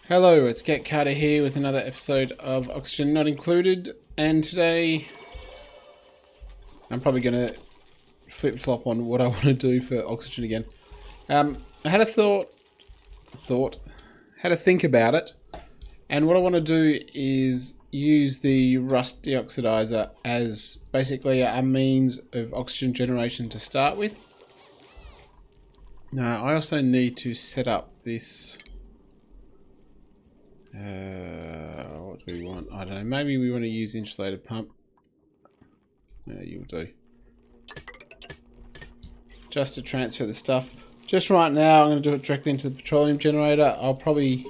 Hello, it's Get Carter here with another episode of Oxygen Not Included, and today I'm probably going to flip-flop on what I want to do for Oxygen again. I had a had a think about it, and what I want to do is use the rust deoxidizer as basically a means of oxygen generation to start with. Now, I also need to set up this... what do we want? I don't know. Maybe we want to use insulated pump. Yeah, you'll do. Just to transfer the stuff. Just right now, I'm going to do it directly into the petroleum generator. I'll probably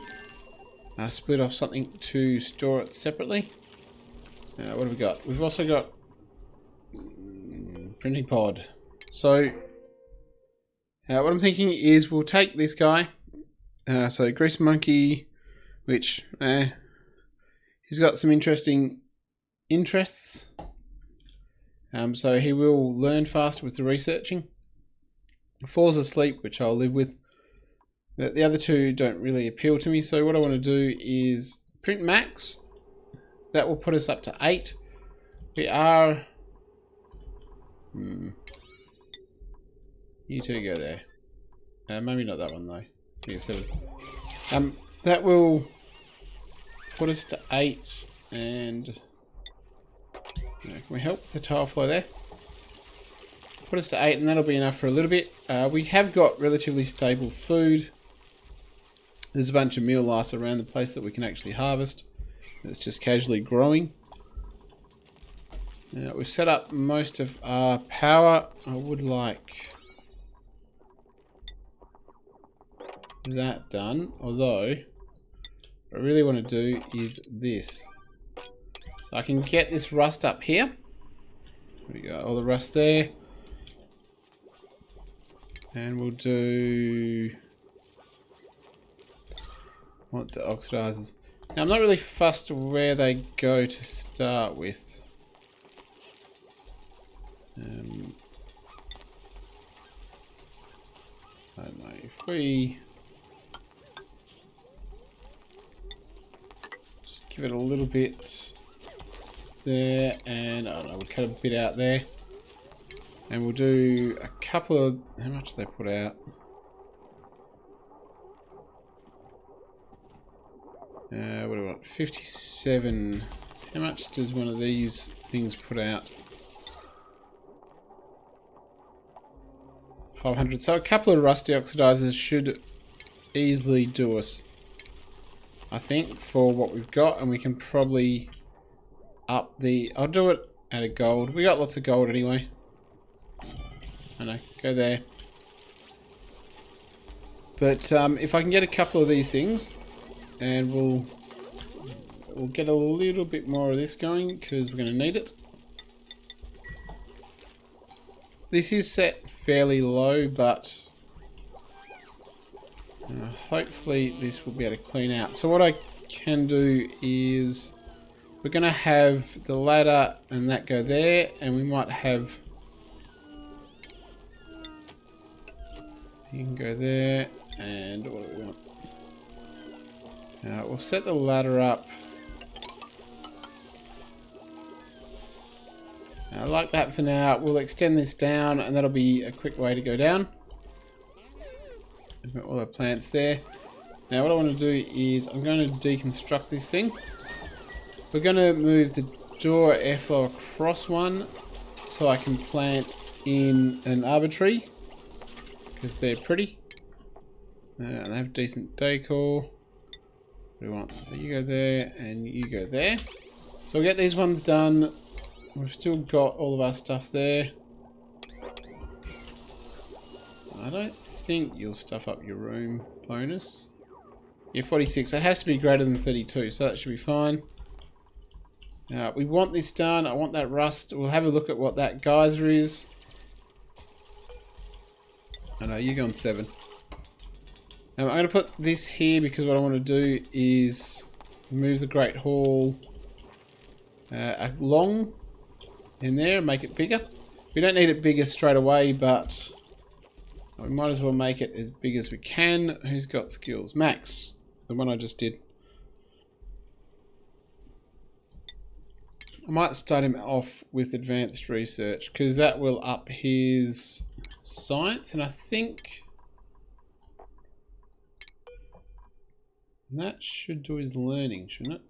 split off something to store it separately. What have we got? We've also got printing pod. So, what I'm thinking is we'll take this guy. So, Grease Monkey... which, he's got some interesting interests. So he will learn faster with the researching. Falls asleep, which I'll live with. But the other two don't really appeal to me. So what I want to do is print max. That will put us up to 8. We are... You two go there. Maybe not that one though. Yeah, 7. That will... put us to 8, and can we help with the tile flow there? Put us to 8, and that'll be enough for a little bit. We have got relatively stable food. There's a bunch of meal lice around the place that we can actually harvest. It's just casually growing. We've set up most of our power. I would like that done, although what I really want to do is this. So I can get this rust up here. We got all the rust there. And we'll do... want the oxidizers. Now I'm not really fussed where they go to start with. I don't know, if we... give it a little bit there, and I don't know, we'll cut a bit out there, and we'll do a couple of... how much they put out? What do we want? 57. How much does one of these things put out? 500. So a couple of rusty oxidizers should easily do us, I think, for what we've got, and we can probably up the... I'll do it at a gold. We got lots of gold anyway. I know, go there. But if I can get a couple of these things, and we'll get a little bit more of this going, because we're going to need it. This is set fairly low, but... hopefully this will be able to clean out. So what I can do is we're going to have the ladder and that go there, and we might have... you can go there, and what do we want? We'll set the ladder up like that for now. We'll extend this down, and that'll be a quick way to go down. We've got all our plants there. Now what I want to do is I'm going to deconstruct this thing. We're going to move the door airflow across one so I can plant in an arbor tree, because they're pretty. And they have decent decor. What do we want? So you go there and you go there. So we'll get these ones done. We've still got all of our stuff there. I don't think you'll stuff up your room bonus. Yeah, 46. It has to be greater than 32, so that should be fine. We want this done. I want that rust. We'll have a look at what that geyser is. I know, you're going 7. I'm going to put this here because what I want to do is move the Great Hall along in there and make it bigger. We don't need it bigger straight away, but we might as well make it as big as we can. Who's got skills? Max. The one I just did. I might start him off with advanced research because that will up his science, and I think that should do his learning, shouldn't it?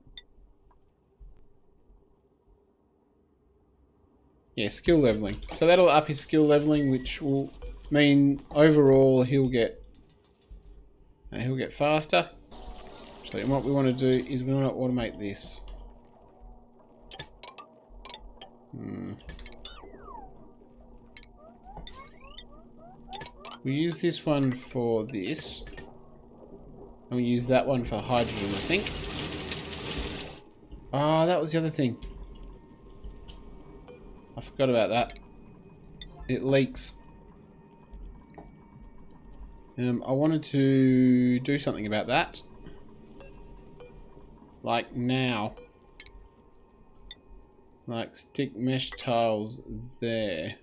Yeah, skill leveling. So that'll up his skill leveling, which will mean overall he'll get faster. So what we want to do is we want to automate this. We use this one for this. And we use that one for hydrogen, I think. Ah, that was the other thing. I forgot about that. It leaks. I wanted to do something about that. Like now. Like stick mesh tiles there.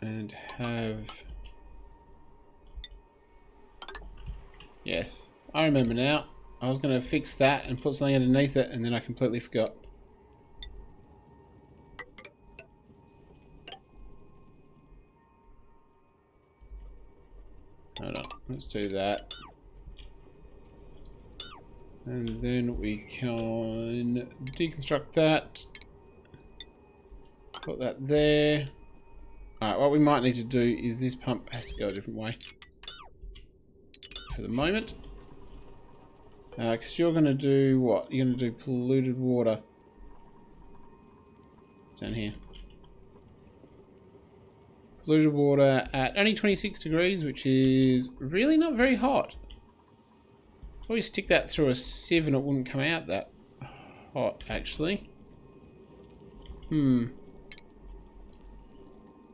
And have... Yes, I remember now. I was going to fix that and put something underneath it, and then I completely forgot. Hold on, let's do that. And then we can deconstruct that. Put that there. Alright, what we might need to do is this pump has to go a different way. For the moment. Because you're going to do what? You're going to do polluted water. It's down here. Polluted water at only 26 degrees, which is really not very hot. Probably stick that through a sieve and it wouldn't come out that hot, actually.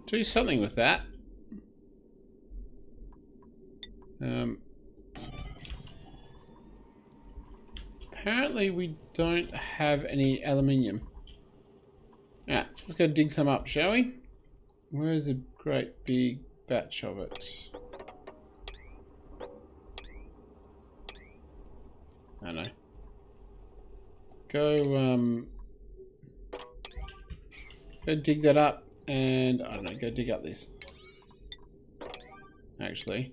Do something with that. Apparently we don't have any aluminium. Alright, so let's go dig some up, shall we? Where's a great big batch of it? I don't know. Go dig that up and, I don't know, go dig up this. Actually,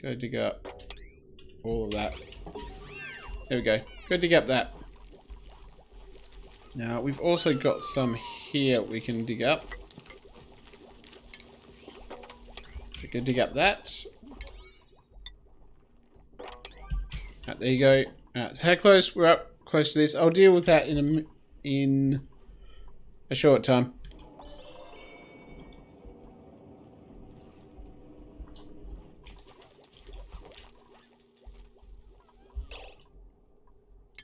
go dig up all of that. There we go. Go dig up that. Now, we've also got some here we can dig up. So go dig up that. Right, there you go. Alright, so how close? We're up close to this. I'll deal with that in a short time.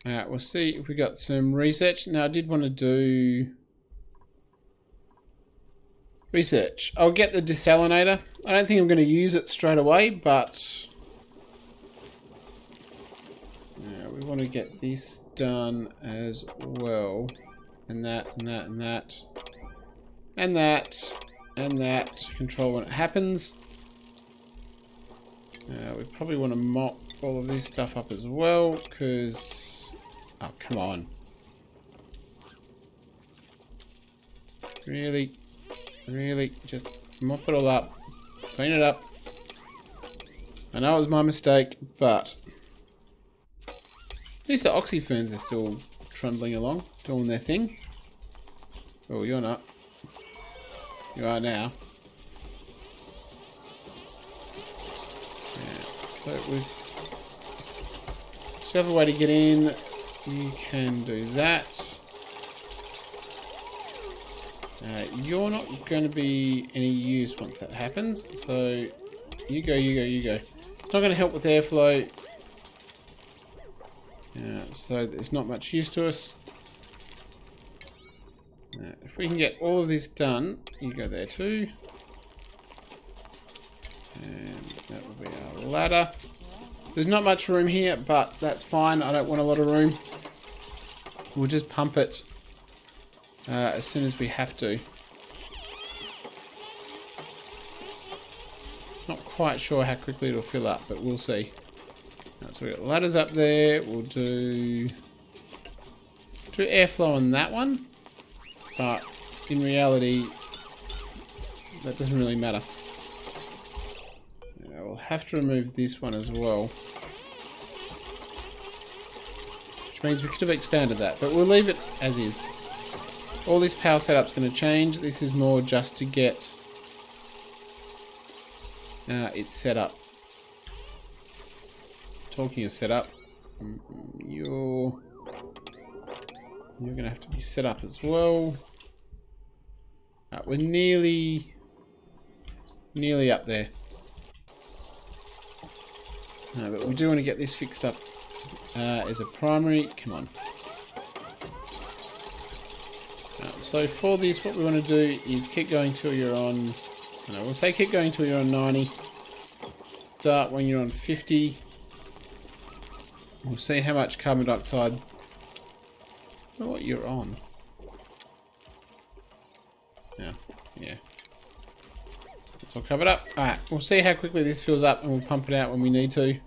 Alright, we'll see if we got some research. Now, I did want to do research. I'll get the desalinator. I don't think I'm going to use it straight away, but we want to get this done as well. And that, and that, and that. And that, and that. Control when it happens. We probably want to mop all of this stuff up as well, because... Oh, come on. Really, just mop it all up. Clean it up. I know it was my mistake, but at least the oxyferns are still trundling along, doing their thing. Oh, you're not. You are now. Yeah, so it was... Still have a way to get in. You can do that. You're not going to be any use once that happens. So you go, you go, you go. It's not going to help with airflow. So it's not much use to us. If we can get all of this done, you go there too. And that will be our ladder. There's not much room here, but that's fine. I don't want a lot of room. We'll just pump it as soon as we have to. Not quite sure how quickly it'll fill up, but we'll see. Right, so we've got ladders up there. We'll do airflow on that one, but in reality, that doesn't really matter. Now, we'll have to remove this one as well, which means we could have expanded that, but we'll leave it as is. All this power setup's going to change. This is more just to get it set up. Talking of setup, you're going to have to be set up as well. Right, we're nearly up there. No, but we do want to get this fixed up as a primary. Come on. So for this, what we want to do is keep going till you're on. No, we'll say keep going till you're on 90. Start when you're on 50. We'll see how much carbon dioxide. What you're on. Yeah. It's all covered up. Alright, we'll see how quickly this fills up and we'll pump it out when we need to.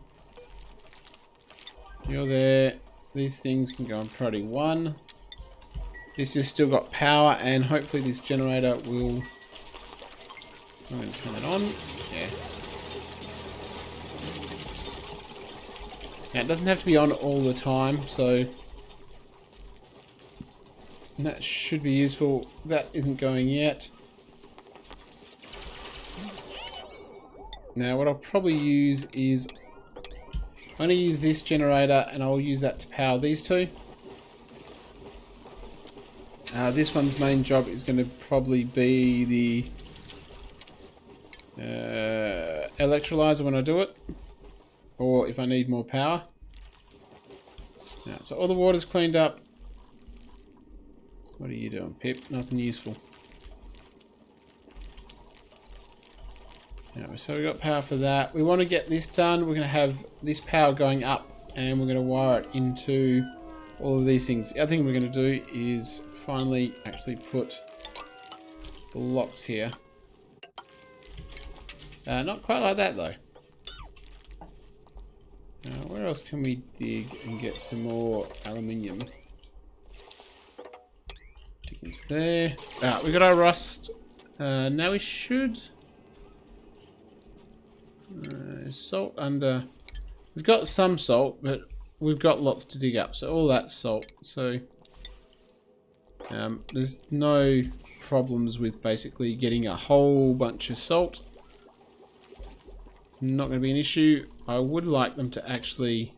You're there. These things can go on priority 1. This has still got power and hopefully this generator will... So I'm going to turn it on. Yeah. Now it doesn't have to be on all the time, so... that should be useful. That isn't going yet. Now what I'll probably use is... I'm going to use this generator and I'll use that to power these two. This one's main job is going to probably be the electrolyzer when I do it, or if I need more power. So all the water's cleaned up. What are you doing, Pip? Nothing useful. So we got power for that. We want to get this done. We're going to have this power going up and we're going to wire it into all of these things. The other thing we're going to do is finally actually put the locks here. Not quite like that though. Where else can we dig and get some more aluminium? Dig into there. We got our rust. Now we should... salt under... We've got some salt, but we've got lots to dig up. So all that's salt. So there's no problems with basically getting a whole bunch of salt. It's not going to be an issue. I would like them to actually,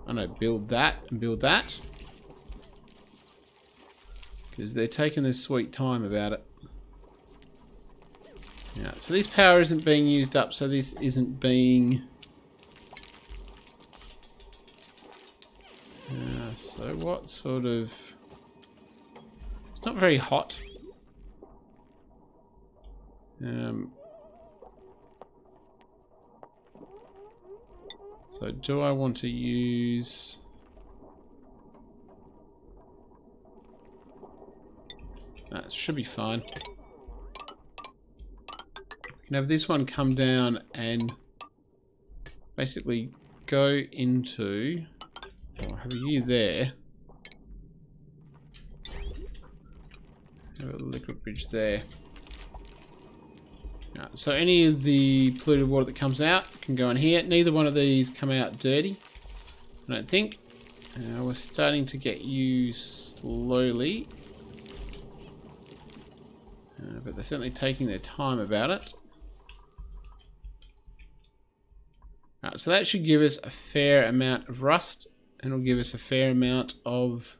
I don't know, build that and build that. Because they're taking their sweet time about it. Yeah, so this power isn't being used up, so this isn't being... so what sort of... It's not very hot. So do I want to use... That should be fine. We can have this one come down and basically go into... I'll have you there. Have a liquid bridge there. So any of the polluted water that comes out can go in here. Neither one of these come out dirty, I don't think. We're starting to get you slowly. But they're certainly taking their time about it. So that should give us a fair amount of rust. And it'll give us a fair amount of...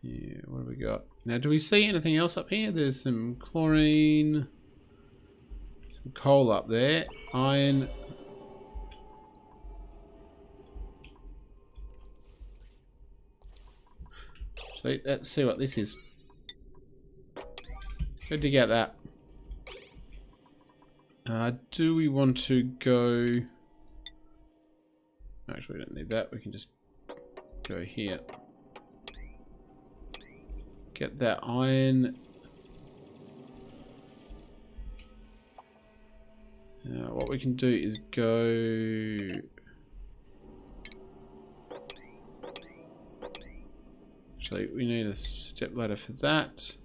Yeah, what have we got? Now, do we see anything else up here? There's some chlorine, some coal up there, iron. So let's see what this is. Good to get that. Do we want to go... Actually, we don't need that. We can just go here. Get that iron. What we can do is go... Actually, we need a step ladder for that.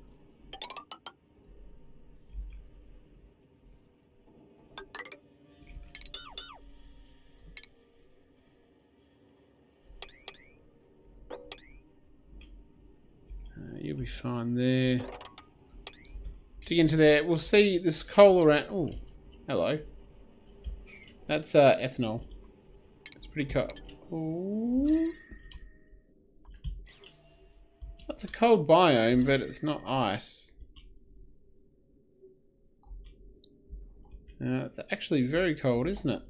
You'll be fine there. Dig into there. We'll see this coal around. Oh, hello. That's ethanol. It's pretty cold. Ooh. That's a cold biome, but it's not ice. It's actually very cold, isn't it?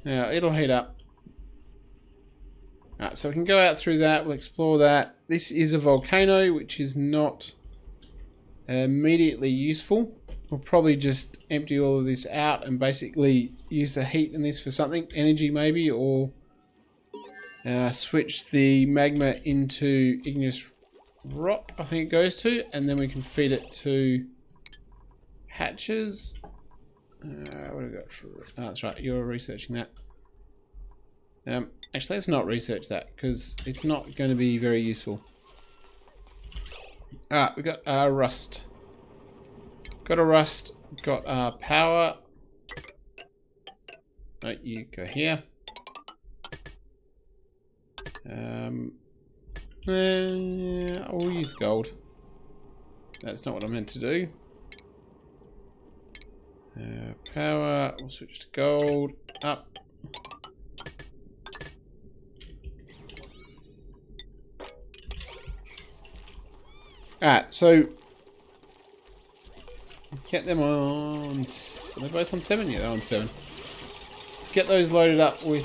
Now, it'll heat up. Alright, so we can go out through that, we'll explore that. This is a volcano, which is not immediately useful. We'll probably just empty all of this out and basically use the heat in this for something, energy maybe, or switch the magma into igneous rock, I think it goes to, and then we can feed it to hatches. What have we got for... Oh, that's right, you're researching that. Actually, let's not research that, because it's not going to be very useful. Alright, we got our rust. Got a rust, got our power. Oh, you go here. I'll use gold. That's not what I meant to do. Power, we'll switch to gold. Up. Alright, so get them on... Are they both on 7? Yeah, they're on 7. Get those loaded up with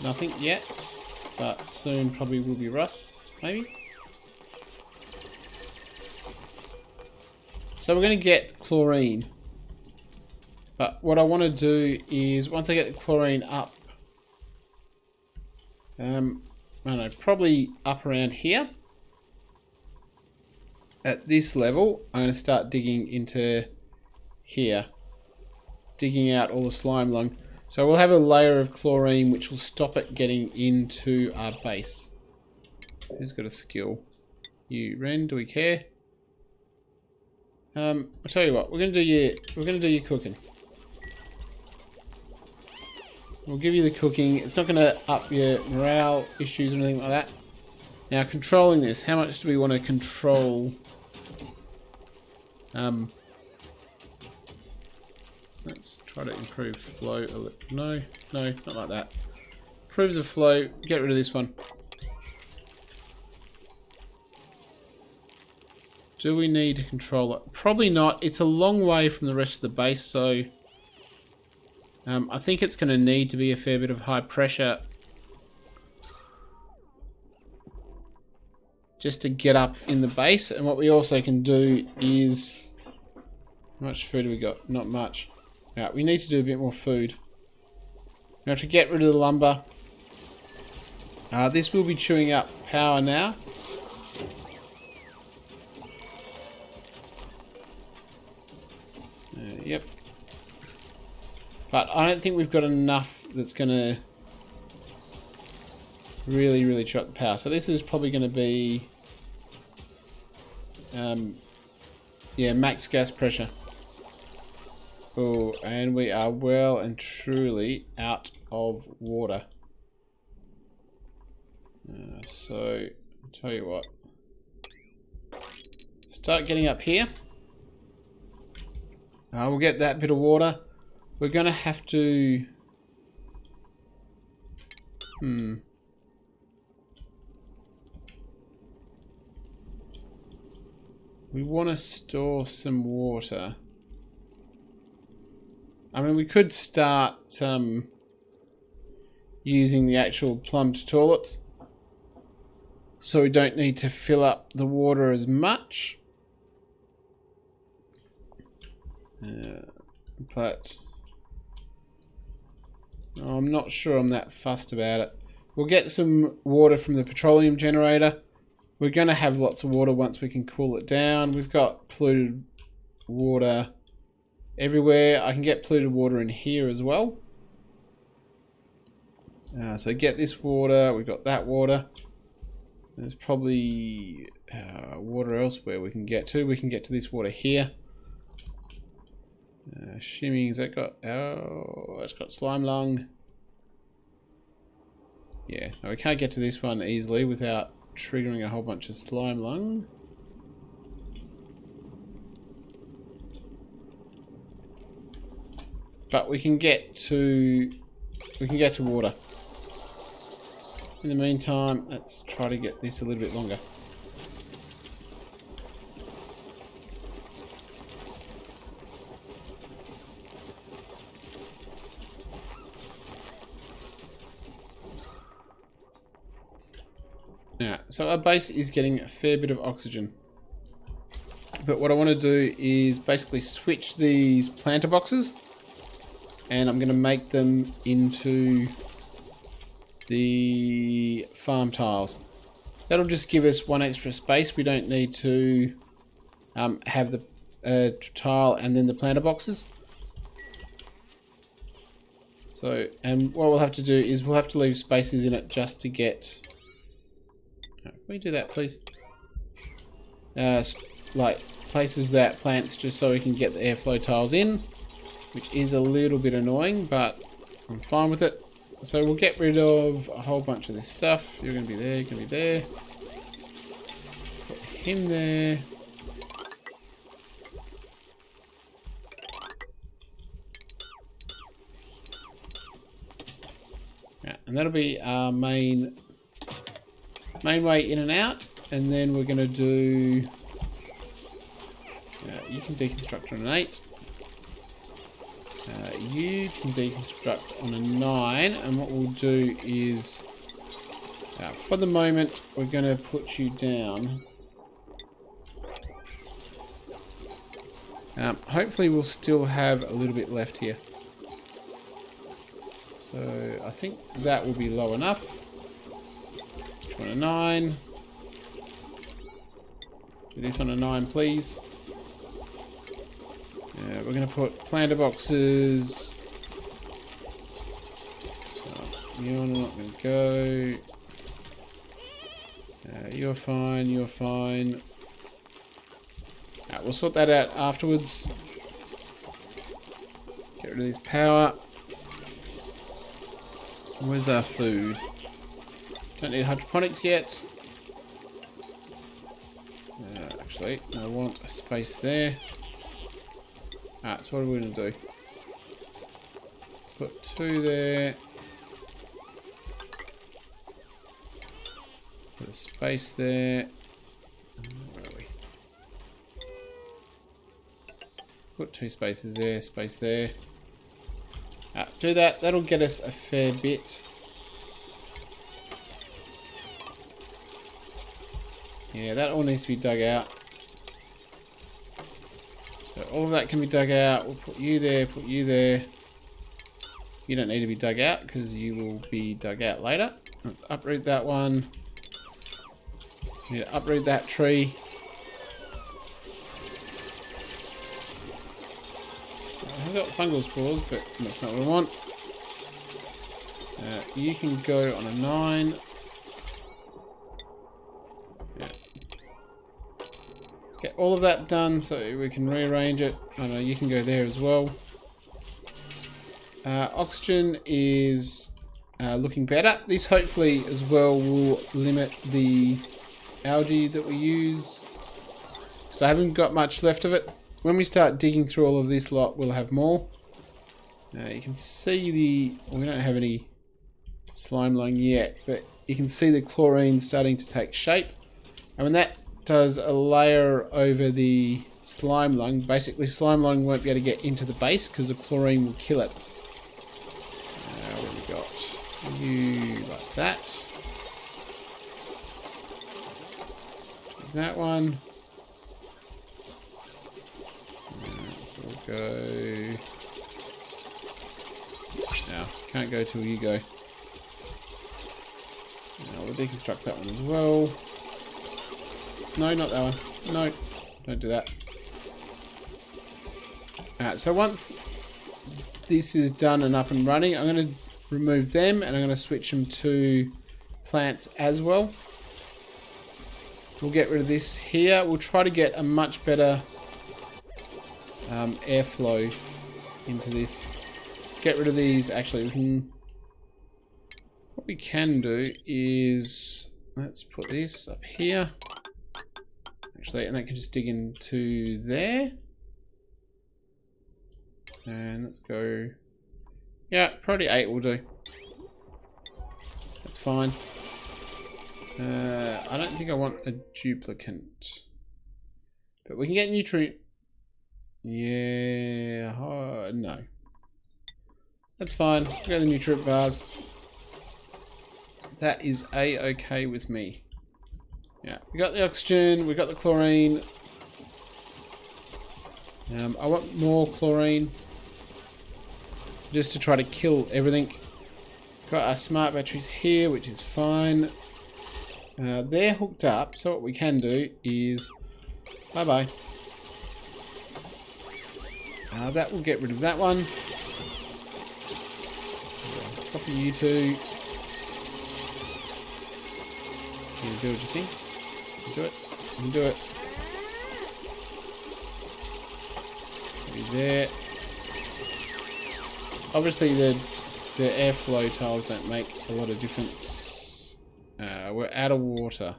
nothing yet, but soon probably will be rust, maybe. So we're going to get chlorine. But what I want to do is, once I get the chlorine up, I don't know, probably up around here. At this level, I'm going to start digging into here. Digging out all the slime lung. So we'll have a layer of chlorine which will stop it getting into our base. Who's got a skill? You, Ren, do we care? I'll tell you what, we're gonna do your cooking. We'll give you the cooking. It's not gonna up your morale issues or anything like that. Now controlling this, how much do we want to control? Let's try to improve flow a little. No, not like that. Improves the flow. Get rid of this one. Do we need to control it? Probably not. It's a long way from the rest of the base, so I think it's going to need to be a fair bit of high pressure just to get up in the base. And what we also can do is... How much food have we got? Not much. Alright, we need to do a bit more food. We have to get rid of the lumber. This will be chewing up power now. Yep. But I don't think we've got enough that's going to really chew up the power. So this is probably going to be... yeah, max gas pressure. Oh, and we are well and truly out of water. So, I'll tell you what. Start getting up here. We'll get that bit of water. We're going to have to... We want to store some water. I mean, we could start using the actual plumbed toilets, so we don't need to fill up the water as much. But I'm not sure I'm that fussed about it. We'll get some water from the petroleum generator. we're going to have lots of water once we can cool it down. We've got polluted water everywhere. I can get polluted water in here as well. So get this water. We've got that water. There's probably water elsewhere we can get to. We can get to this water here. Shimmy, has that got... Oh, it's got slime lung. Yeah, no, we can't get to this one easily without triggering a whole bunch of slime lung. But we can get to water. In the meantime, let's try to get this a little bit longer. Now, so our base is getting a fair bit of oxygen. But what I want to do is basically switch these planter boxes. And I'm going to make them into the farm tiles. That'll just give us one extra space. We don't need to have the tile and then the planter boxes. So, and what we'll have to do is we'll have to leave spaces in it just to get... Can we do that, please? Like places without plants, just so we can get the airflow tiles in, which is a little bit annoying, but I'm fine with it. So we'll get rid of a whole bunch of this stuff. You're going to be there, you're going to be there. Put him there. Yeah, and that'll be our main way in and out. And then we're going to do... you can deconstruct on an 8. You can deconstruct on a 9, and what we'll do is, for the moment, we're going to put you down. Hopefully we'll still have a little bit left here. So I think that will be low enough. Put you on a 9. Do this on a 9, please. We're going to put planter boxes. You're not going to go. You're fine, you're fine. We'll sort that out afterwards. Get rid of this power. Where's our food? Don't need hydroponics yet. Actually, I want a space there. So what are we going to do? Put 2 there. Put a space there. Where are we? Put 2 spaces there, space there. Do that. That'll get us a fair bit. Yeah, that all needs to be dug out. So all of that can be dug out. We'll put you there, put you there. You don't need to be dug out because you will be dug out later. Let's uproot that one. Need to uproot that tree. I've got fungal spores, but that's not what I want. You can go on a 9. Yeah. Let's get all of that done so we can rearrange it. Oh no, you can go there as well. Oxygen is looking better. This hopefully as well will limit the algae that we use, because I haven't got much left of it. When we start digging through all of this lot, we'll have more. You can see the... Well, we don't have any slime lung yet, but you can see the chlorine starting to take shape. And when that does a layer over the slime lung, basically slime lung won't be able to get into the base because the chlorine will kill it. What have we got? You like that. That one. So we'll go... No, can't go till you go. We'll deconstruct that one as well. No, not that one. No, don't do that. Alright, so once this is done and up and running, I'm going to remove them and I'm going to switch them to plants as well. We'll get rid of this here. We'll try to get a much better airflow into this. Get rid of these. Actually, what we can do is, let's put this up here. Actually, and that can just dig into there. And let's go, yeah, probably 8 will do. That's fine. I don't think I want a duplicate. But we can get nutrient. Yeah, no. That's fine. We'll go the nutrient bars. That is a-okay with me. Yeah, we got the oxygen, we got the chlorine. I want more chlorine. Just to try to kill everything. Got our smart batteries here, which is fine. They're hooked up, so what we can do is... Bye-bye. That will get rid of that one. Copy you two. Can you do what you think? You do it. You can do it. Maybe there. Obviously the airflow tiles don't make a lot of difference. We're out of water.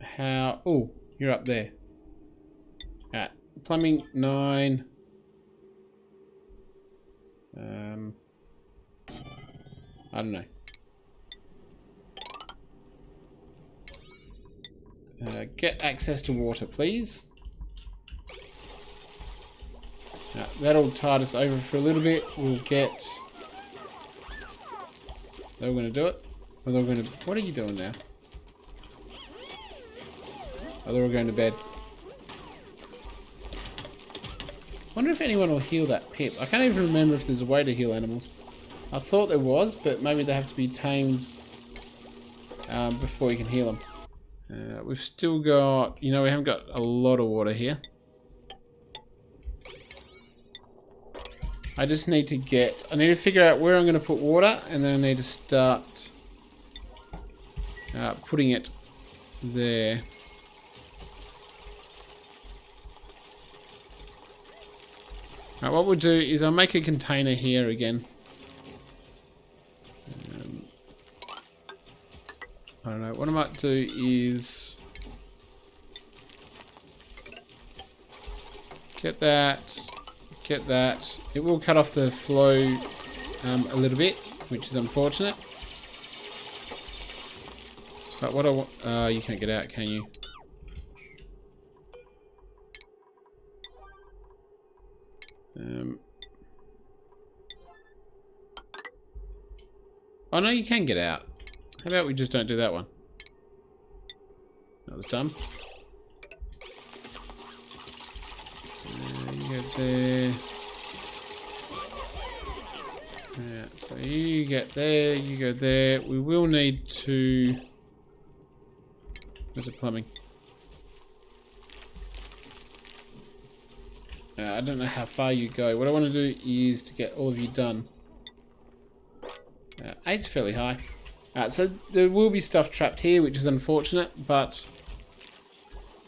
How? Oh, you're up there. Alright, plumbing 9. I don't know. Get access to water, please. That'll tide us over for a little bit. We'll get... They were going to do it? Or they were going to... What are you doing now? Oh, they were going to bed. Wonder if anyone will heal that pip. I can't even remember if there's a way to heal animals. I thought there was, but maybe they have to be tamed before you can heal them. We've still got... You know, we haven't got a lot of water here. I just need to get... I need to figure out where I'm going to put water, and then I need to start putting it there. Right, what we'll do is I'll make a container here again. I don't know. What I might do is get that. Get that. It will cut off the flow a little bit, which is unfortunate. But what I want... you can't get out, can you? Oh no, you can get out. How about we just don't do that one? That was dumb. You get there. Yeah, so you get there, you go there. We will need to... Where's the plumbing? I don't know how far you go. What I want to do is to get all of you done. 8's fairly high. So there will be stuff trapped here, which is unfortunate, but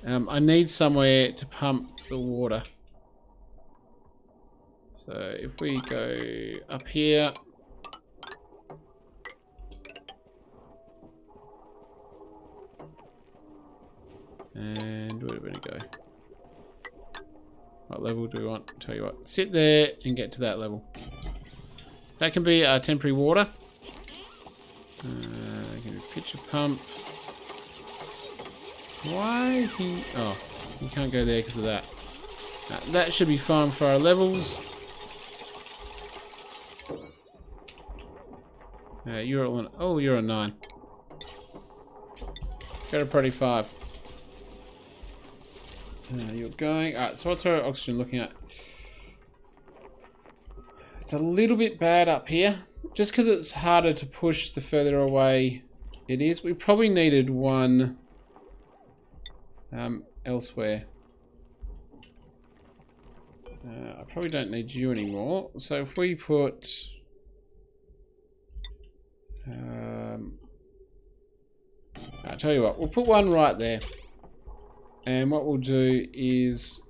I need somewhere to pump the water. So if we go up here, and where do we go? What level do we want? Tell you what, sit there and get to that level. That can be our temporary water. Pitcher pump. Why? Oh, you can't go there because of that. That should be fine for our levels. You're on. Oh, you're on 9. Go to priority 5. You're going. Alright, so what's our oxygen looking at? It's a little bit bad up here. Just because it's harder to push the further away It is. We probably needed one elsewhere. I probably don't need you anymore. So if we put... I'll tell you what, we'll put one right there. And what we'll do is...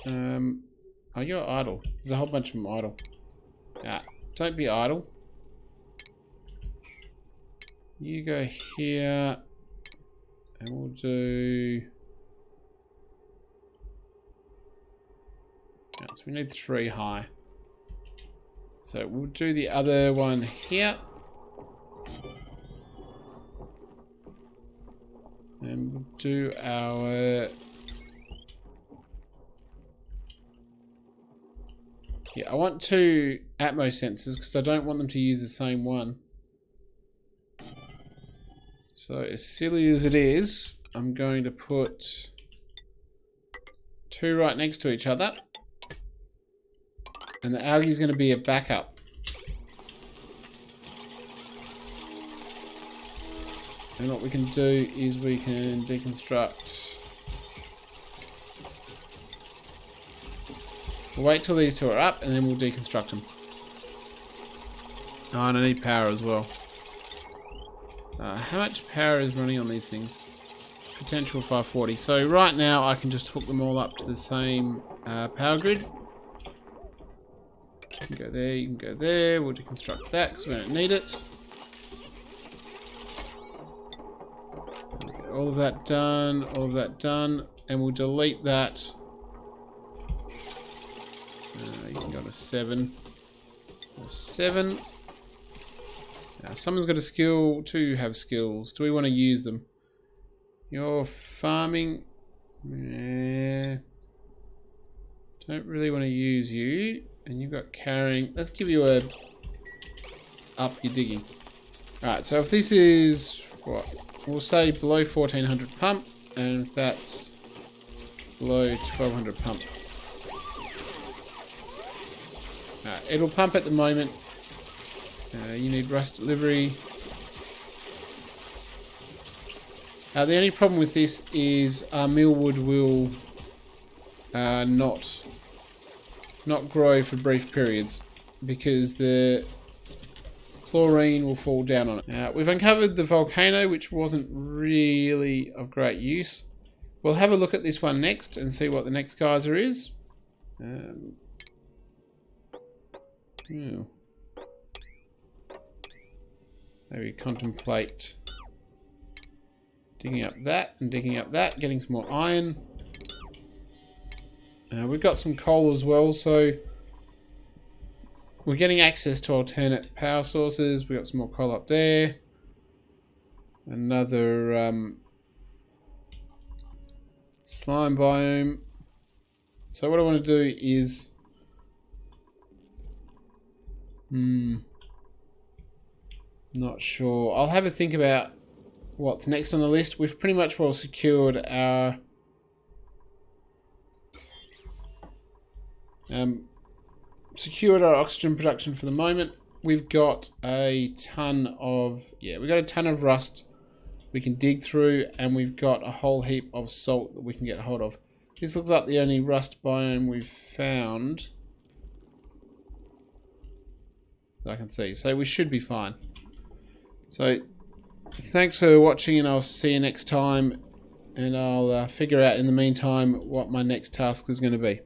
oh, you're idle. There's a whole bunch of them idle. Don't be idle. You go here. And we'll do... so we need 3 high. So we'll do the other one here. And we'll do our... yeah, I want 2 Atmos sensors because I don't want them to use the same one. So as silly as it is, I'm going to put 2 right next to each other. And the algae is going to be a backup. And what we can do is we can deconstruct. We'll wait till these 2 are up and then we'll deconstruct them. Oh, and I need power as well. How much power is running on these things? Potential 540. So right now I can just hook them all up to the same power grid. You can go there, you can go there. We'll deconstruct that because we don't need it. Get all of that done, all of that done. And we'll delete that. You can go to 7. 7. Now, someone's got a skill. 2 have skills. Do we want to use them? You're farming. Don't really want to use you. And you've got carrying. Let's give you a up your digging. Alright, so if this is what? We'll say below 1400 pump. And if that's below 1200 pump. Alright, it'll pump at the moment. You need rust delivery. The only problem with this is millwood will not grow for brief periods because the chlorine will fall down on it. We've uncovered the volcano, which wasn't really of great use. We'll have a look at this one next and see what the next geyser is. Maybe contemplate digging up that and digging up that, getting some more iron. We've got some coal as well, so we're getting access to alternate power sources. We've got some more coal up there. Another slime biome. So what I want to do is... not sure. I'll have a think about what's next on the list. We've pretty much well secured our oxygen production for the moment. We've got a ton of rust we can dig through, and we've got a whole heap of salt that we can get a hold of. This looks like the only rust biome we've found that I can see, so we should be fine. So thanks for watching, and I'll see you next time, and I'll figure out in the meantime what my next task is going to be.